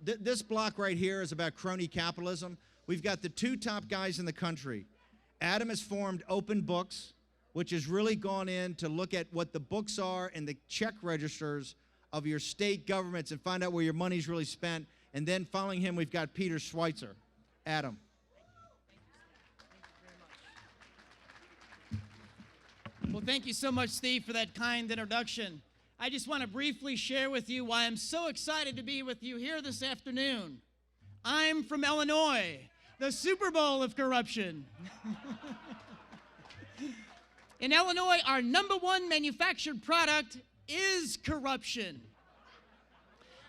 This block right here is about crony capitalism. We've got the two top guys in the country. Adam has formed Open Books, which has really gone in to look at what the books are and the check registers of your state governments and find out where your money's really spent. And then following him, we've got Peter Schweitzer. Adam. Well, thank you so much, Steve, for that kind introduction. I just want to briefly share with you why I'm so excited to be with you here this afternoon. I'm from Illinois, the Super Bowl of corruption. In Illinois, our #1 manufactured product is corruption.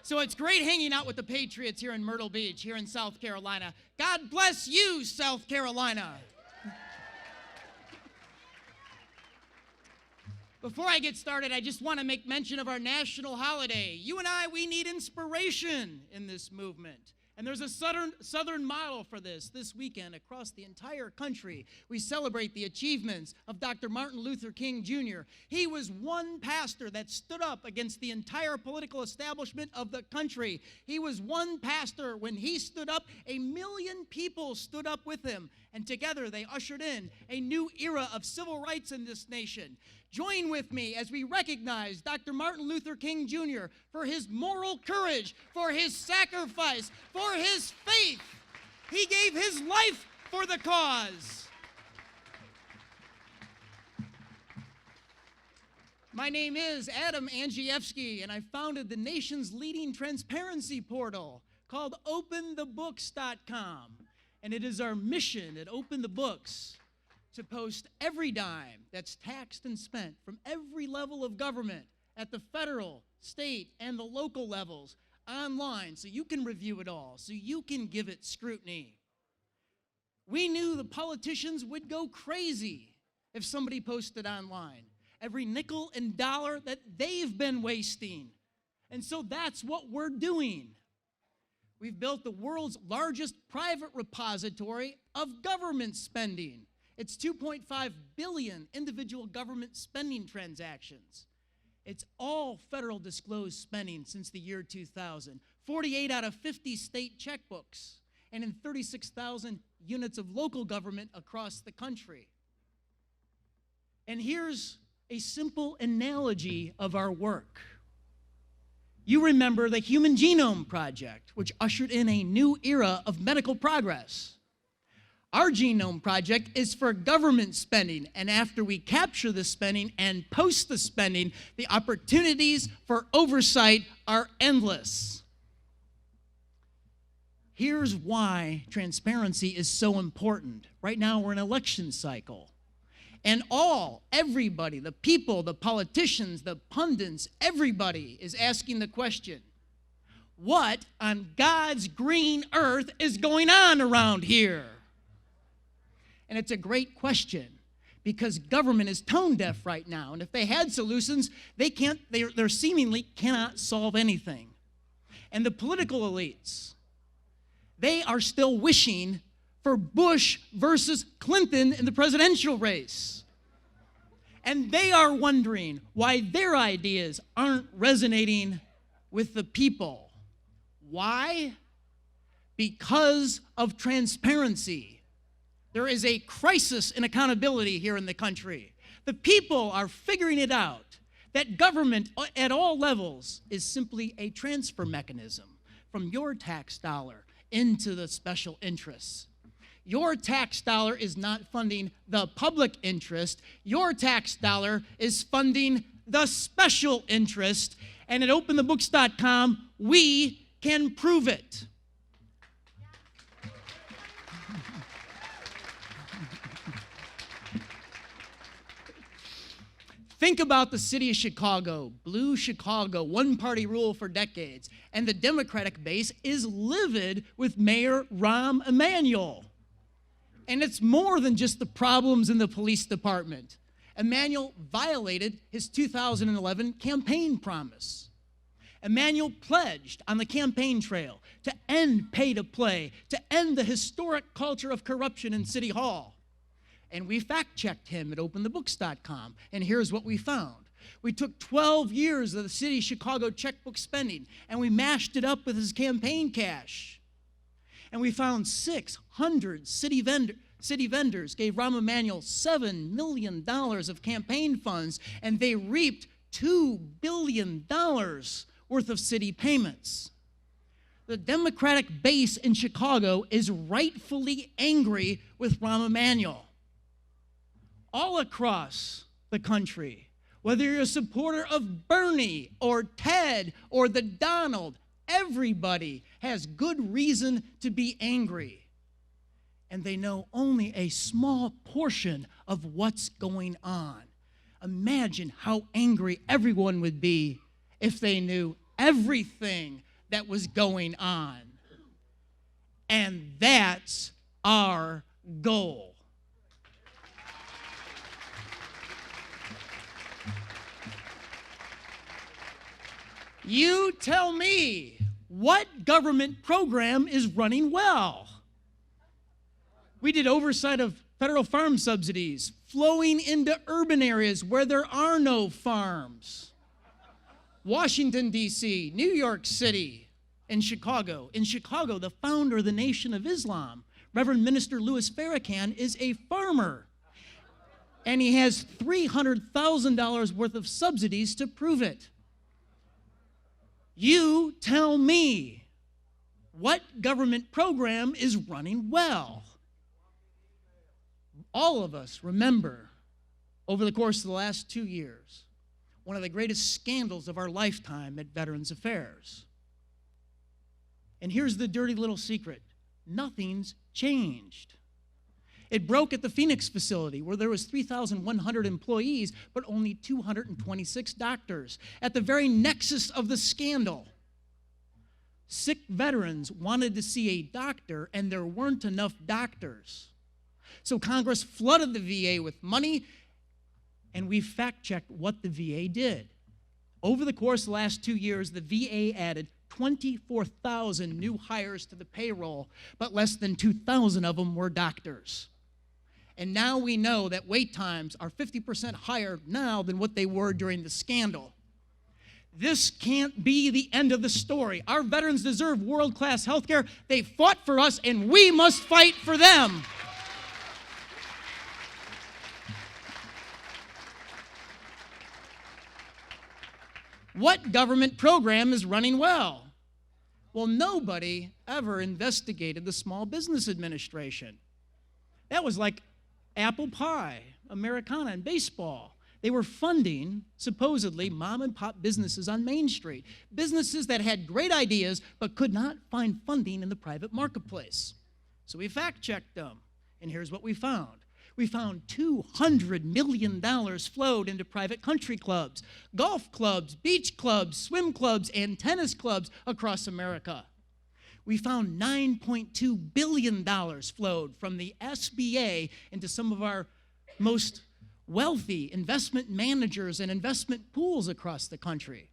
So it's great hanging out with the Patriots here in Myrtle Beach, here in South Carolina. God bless you, South Carolina. Before I get started, I just want to make mention of our national holiday. You and I, we need inspiration in this movement. And there's a southern model for this weekend across the entire country. We celebrate the achievements of Dr. Martin Luther King Jr. He was one pastor that stood up against the entire political establishment of the country. He was one pastor. When he stood up, 1 million people stood up with him. And together they ushered in a new era of civil rights in this nation. Join with me as we recognize Dr. Martin Luther King Jr. for his moral courage, for his sacrifice, for his faith. He gave his life for the cause. My name is Adam Andrzejewski, and I founded the nation's leading transparency portal called OpenTheBooks.com. And it is our mission at Open the Books to post every dime that's taxed and spent from every level of government at the federal, state, and the local levels online so you can review it all, so you can give it scrutiny. We knew the politicians would go crazy if somebody posted online. Every nickel and dollar that they've been wasting. And so that's what we're doing. We've built the world's largest private repository of government spending. It's 2.5 billion individual government spending transactions. It's all federal disclosed spending since the year 2000. 48 out of 50 state checkbooks, and in 36,000 units of local government across the country. And here's a simple analogy of our work. You remember the Human Genome Project, which ushered in a new era of medical progress. Our Genome Project is for government spending, and after we capture the spending and post the spending, the opportunities for oversight are endless. Here's why transparency is so important. Right now, we're in an election cycle. And everybody, the people, the politicians, the pundits, everybody is asking the question, what on God's green earth is going on around here? And it's a great question because government is tone deaf right now. And if they had solutions, they seemingly cannot solve anything. And the political elites, they are still wishing for Bush versus Clinton in the presidential race. And they are wondering why their ideas aren't resonating with the people. Why? Because of transparency. There is a crisis in accountability here in the country. The people are figuring it out, that government at all levels is simply a transfer mechanism from your tax dollar into the special interests. Your tax dollar is not funding the public interest. Your tax dollar is funding the special interest. And at OpenTheBooks.com, we can prove it. Think about the city of Chicago, blue Chicago, one-party rule for decades. And the Democratic base is livid with Mayor Rahm Emanuel. And it's more than just the problems in the police department. Emanuel violated his 2011 campaign promise. Emanuel pledged on the campaign trail to end pay-to-play, to end the historic culture of corruption in City Hall. And we fact-checked him at OpenTheBooks.com, and here's what we found. We took 12 years of the city of Chicago checkbook spending, and we mashed it up with his campaign cash. And we found 600 city vendors gave Rahm Emanuel $7 million of campaign funds, and they reaped $2 billion worth of city payments. The Democratic base in Chicago is rightfully angry with Rahm Emanuel. All across the country, whether you're a supporter of Bernie or Ted or the Donald, everybody has good reason to be angry. And they know only a small portion of what's going on. Imagine how angry everyone would be if they knew everything that was going on. And that's our goal. You tell me, what government program is running well? We did oversight of federal farm subsidies flowing into urban areas where there are no farms. Washington, D.C., New York City, and Chicago. In Chicago, the founder of the Nation of Islam, Reverend Minister Louis Farrakhan, is a farmer. And he has $300,000 worth of subsidies to prove it. You tell me, what government program is running well? All of us remember, over the course of the last 2 years, one of the greatest scandals of our lifetime at Veterans Affairs. And here's the dirty little secret. Nothing's changed. It broke at the Phoenix facility, where there was 3,100 employees, but only 226 doctors. At the very nexus of the scandal, sick veterans wanted to see a doctor, and there weren't enough doctors. So Congress flooded the VA with money, and we fact-checked what the VA did. Over the course of the last 2 years, the VA added 24,000 new hires to the payroll, but less than 2,000 of them were doctors. And now we know that wait times are 50% higher now than what they were during the scandal. This can't be the end of the story. Our veterans deserve world-class health care. They fought for us, and we must fight for them. What government program is running well? Well, nobody ever investigated the Small Business Administration. That was like apple pie, Americana, and baseball. They were funding, supposedly, mom and pop businesses on Main Street. Businesses that had great ideas but could not find funding in the private marketplace. So we fact-checked them, and here's what we found. We found $200 million flowed into private country clubs, golf clubs, beach clubs, swim clubs, and tennis clubs across America. We found $9.2 billion flowed from the SBA into some of our most wealthy investment managers and investment pools across the country.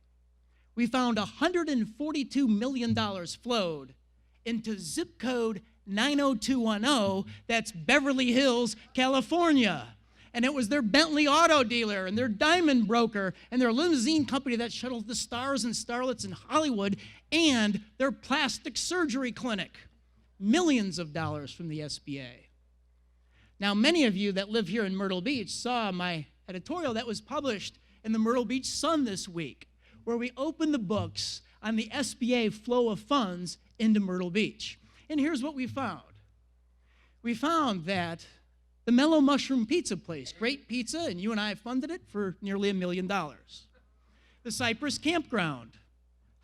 We found $142 million flowed into zip code 90210, that's Beverly Hills, California. And it was their Bentley auto dealer and their diamond broker and their limousine company that shuttles the stars and starlets in Hollywood and their plastic surgery clinic. Millions of dollars from the SBA. Now, many of you that live here in Myrtle Beach saw my editorial that was published in the Myrtle Beach Sun this week, where we opened the books on the SBA flow of funds into Myrtle Beach. And here's what we found. We found that the Mellow Mushroom Pizza place, great pizza, and you and I funded it for nearly $1 million. The Cypress Campground,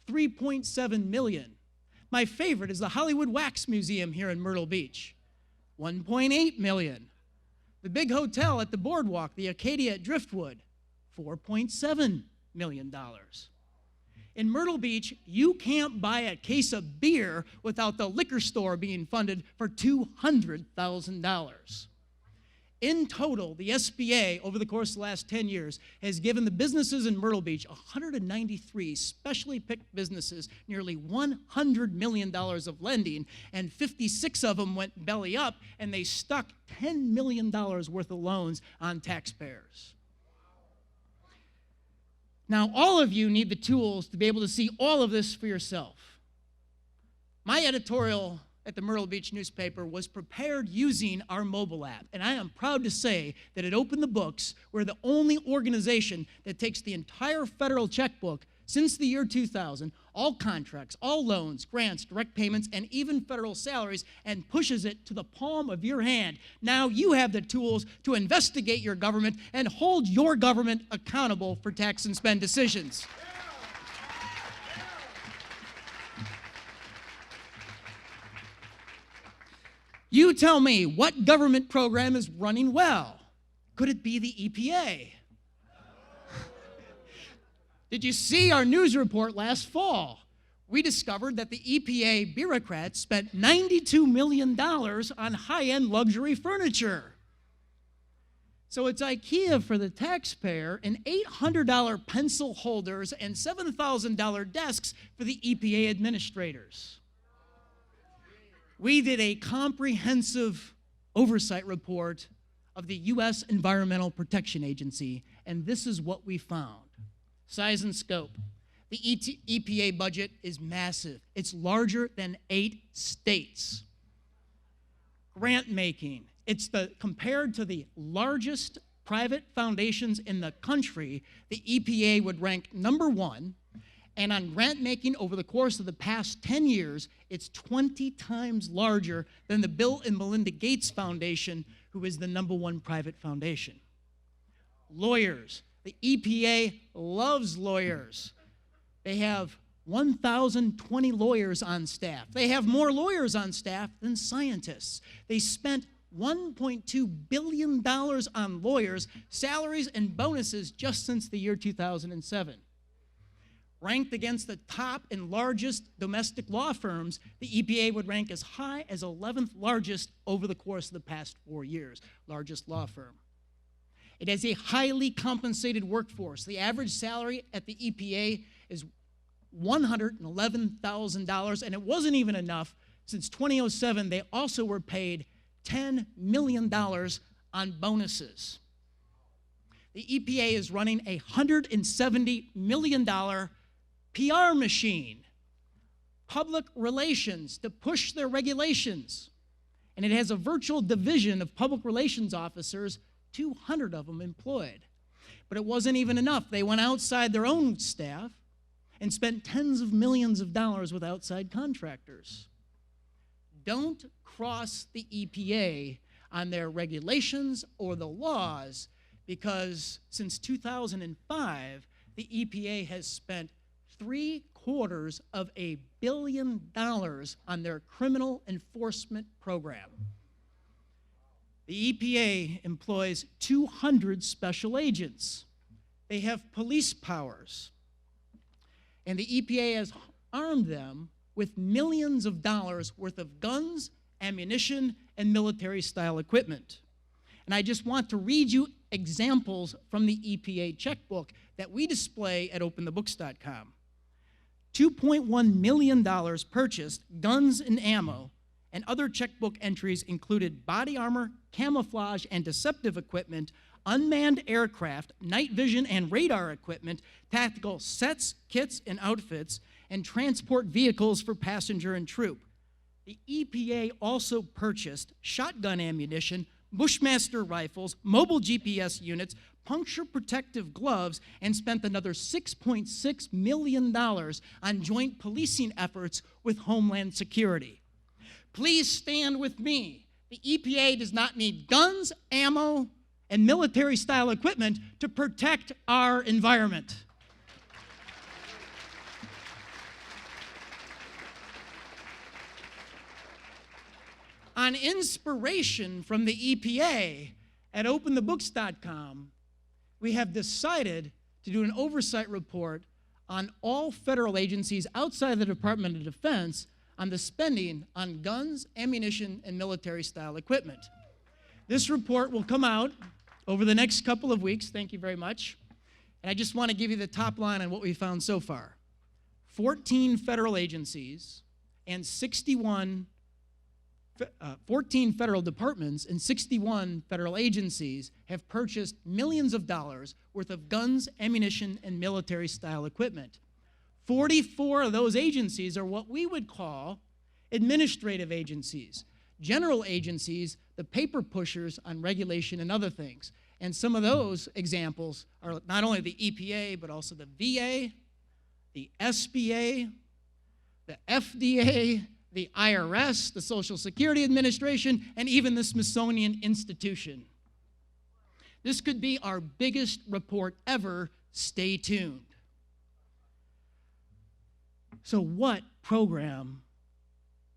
$3.7 million. My favorite is the Hollywood Wax Museum here in Myrtle Beach, $1.8 million. The big hotel at the boardwalk, the Acadia at Driftwood, $4.7 million. In Myrtle Beach, you can't buy a case of beer without the liquor store being funded for $200,000. In total, the SBA, over the course of the last 10 years, has given the businesses in Myrtle Beach, 193 specially picked businesses, nearly $100 million of lending, and 56 of them went belly up, and they stuck $10 million worth of loans on taxpayers. Now, all of you need the tools to be able to see all of this for yourself. My editorial at the Myrtle Beach newspaper was prepared using our mobile app, and I am proud to say that at Open the Books, we're the only organization that takes the entire federal checkbook since the year 2000, all contracts, all loans, grants, direct payments, and even federal salaries, and pushes it to the palm of your hand. Now you have the tools to investigate your government and hold your government accountable for tax and spend decisions. You tell me, what government program is running well? Could it be the EPA? Did you see our news report last fall? We discovered that the EPA bureaucrats spent $92 million on high-end luxury furniture. So it's IKEA for the taxpayer and $800 pencil holders and $7,000 desks for the EPA administrators. We did a comprehensive oversight report of the U.S. Environmental Protection Agency, and this is what we found. Size and scope. The EPA budget is massive. It's larger than 8 states. Grant making. It's compared to the largest private foundations in the country, the EPA would rank number 1. And on grant making over the course of the past 10 years, it's 20 times larger than the Bill and Melinda Gates Foundation, who is the number 1 private foundation. Lawyers. The EPA loves lawyers. They have 1,020 lawyers on staff. They have more lawyers on staff than scientists. They spent $1.2 billion on lawyers, salaries, and bonuses just since the year 2007. Ranked against the top and largest domestic law firms, the EPA would rank as high as 11th largest over the course of the past 4 years, largest law firm. It has a highly compensated workforce. The average salary at the EPA is $111,000, and it wasn't even enough. Since 2007, they also were paid $10 million on bonuses. The EPA is running a $170 million PR machine, public relations, to push their regulations. And it has a virtual division of public relations officers, 200 of them employed. But it wasn't even enough. They went outside their own staff and spent tens of millions of dollars with outside contractors. Don't cross the EPA on their regulations or the laws, because since 2005, the EPA has spent $750 million on their criminal enforcement program. The EPA employs 200 special agents. They have police powers. And the EPA has armed them with millions of dollars worth of guns, ammunition, and military-style equipment. And I just want to read you examples from the EPA checkbook that we display at openthebooks.com. $2.1 million purchased guns and ammo, and other checkbook entries included body armor, camouflage and deceptive equipment, unmanned aircraft, night vision and radar equipment, tactical sets, kits, and outfits, and transport vehicles for passenger and troop. The EPA also purchased shotgun ammunition, Bushmaster rifles, mobile GPS units, puncture protective gloves, and spent another $6.6 million on joint policing efforts with Homeland Security. Please stand with me. The EPA does not need guns, ammo, and military-style equipment to protect our environment. On inspiration from the EPA, at openthebooks.com, we have decided to do an oversight report on all federal agencies outside the Department of Defense on the spending on guns, ammunition, and military-style equipment. This report will come out over the next couple of weeks. Thank you very much. And I just want to give you the top line on what we found so far. 14 federal agencies and 61 14 federal departments and 61 federal agencies have purchased millions of dollars worth of guns, ammunition, and military-style equipment. 44 of those agencies are what we would call administrative agencies. General agencies, the paper pushers on regulation and other things. And some of those examples are not only the EPA, but also the VA, the SBA, the FDA, the IRS, the Social Security Administration, and even the Smithsonian Institution. This could be our biggest report ever. Stay tuned. So what program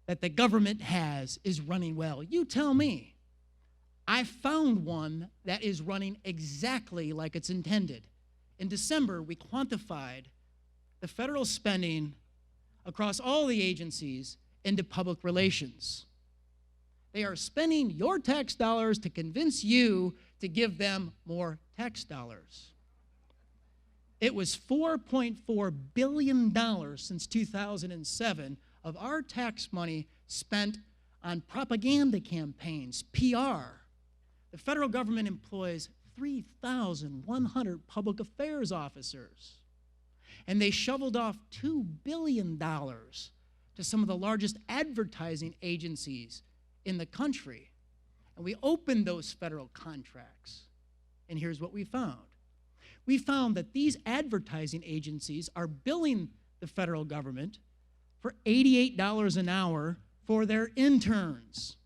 that the government has is running well? You tell me. I found one that is running exactly like it's intended. In December, we quantified the federal spending across all the agencies into public relations. They are spending your tax dollars to convince you to give them more tax dollars. It was $4.4 billion since 2007 of our tax money spent on propaganda campaigns, PR. The federal government employs 3,100 public affairs officers, and they shoveled off $2 billion to some of the largest advertising agencies in the country. And we opened those federal contracts, and here's what we found. We found that these advertising agencies are billing the federal government for $88 an hour for their interns,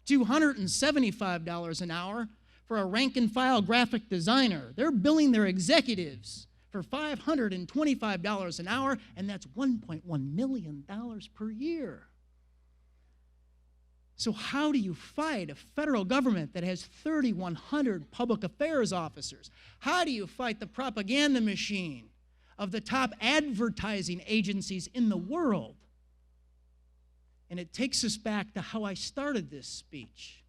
$275 an hour for a rank-and-file graphic designer. They're billing their executives for $525 an hour, and that's $1.1 million per year. So how do you fight a federal government that has 3,100 public affairs officers? How do you fight the propaganda machine of the top advertising agencies in the world? And it takes us back to how I started this speech.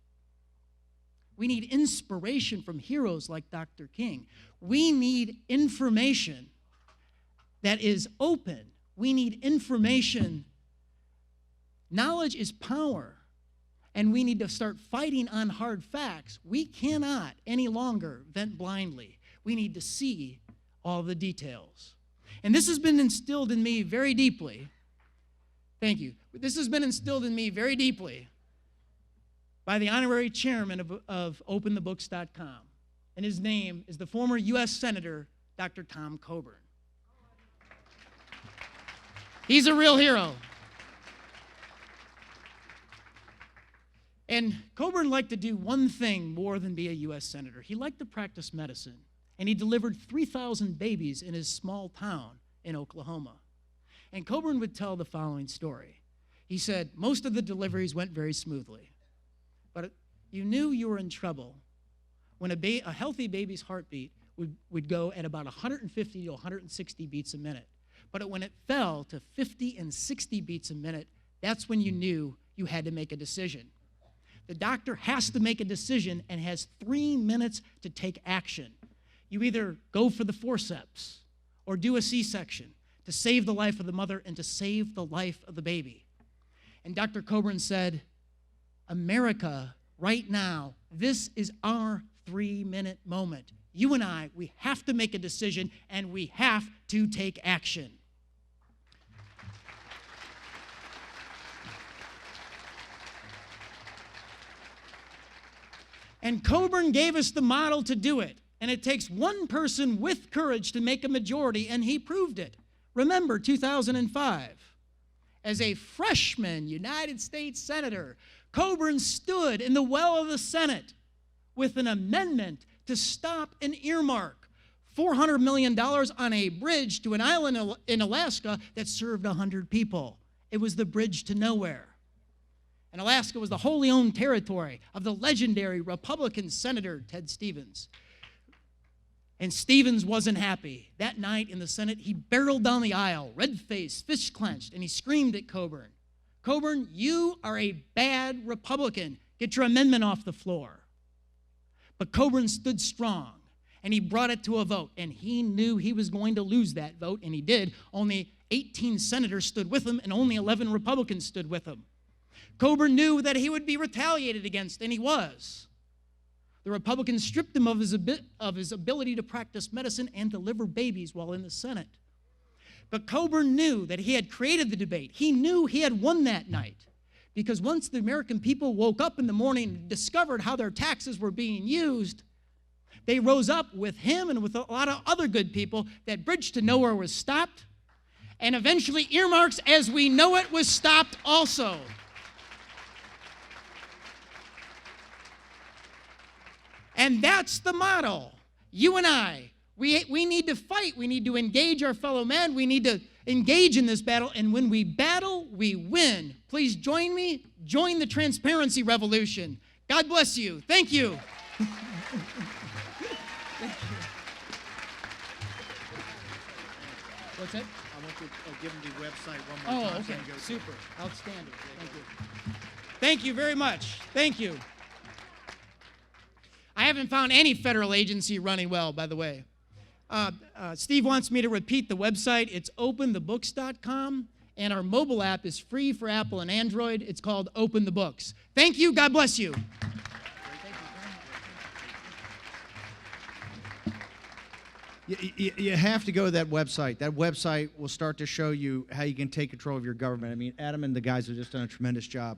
We need inspiration from heroes like Dr. King. We need information that is open. We need information. Knowledge is power. And we need to start fighting on hard facts. We cannot any longer vent blindly. We need to see all the details. And this has been instilled in me very deeply. Thank you. This has been instilled in me very deeply by the honorary chairman of OpenTheBooks.com. And his name is the former U.S. Senator, Dr. Tom Coburn. He's a real hero. And Coburn liked to do one thing more than be a U.S. Senator. He liked to practice medicine, and he delivered 3,000 babies in his small town in Oklahoma. And Coburn would tell the following story. He said, most of the deliveries went very smoothly, but you knew you were in trouble when a healthy baby's heartbeat would go at about 150 to 160 beats a minute. But when it fell to 50 and 60 beats a minute, that's when you knew you had to make a decision. The doctor has to make a decision and has 3 minutes to take action. You either go for the forceps or do a C-section to save the life of the mother and to save the life of the baby. And Dr. Coburn said, America, right now, this is our 3-minute moment. You and I, we have to make a decision and we have to take action. And Coburn gave us the model to do it. And it takes one person with courage to make a majority, and he proved it. Remember 2005. As a freshman United States Senator, Coburn stood in the well of the Senate with an amendment to stop an earmark, $400 million on a bridge to an island in Alaska that served 100 people. It was the bridge to nowhere. And Alaska was the wholly owned territory of the legendary Republican Senator Ted Stevens. And Stevens wasn't happy. That night in the Senate, he barreled down the aisle, red-faced, fist clenched, and he screamed at Coburn, Coburn, you are a bad Republican. Get your amendment off the floor. But Coburn stood strong, and he brought it to a vote, and he knew he was going to lose that vote, and he did. Only 18 senators stood with him, and only 11 Republicans stood with him. Coburn knew that he would be retaliated against, and he was. The Republicans stripped him of his ability to practice medicine and deliver babies while in the Senate. But Coburn knew that he had created the debate. He knew he had won that night. Because once the American people woke up in the morning and discovered how their taxes were being used, they rose up with him and with a lot of other good people. That bridge to nowhere was stopped. And eventually, earmarks as we know it was stopped also. And that's the model. You and I, we need to fight. We need to engage our fellow men. We need to engage in this battle. And when we battle, we win. Please join me. Join the transparency revolution. God bless you. Thank you. What's that? I want to give them the website one more time. Oh, okay. Super. Outstanding. Thank you. Thank you very much. Thank you. I haven't found any federal agency running well, by the way. Steve wants me to repeat the website. It's openthebooks.com, and our mobile app is free for Apple and Android. It's called Open the Books. Thank you. God bless you. You have to go to that website. That website will start to show you how you can take control of your government. I mean, Adam and the guys have just done a tremendous job.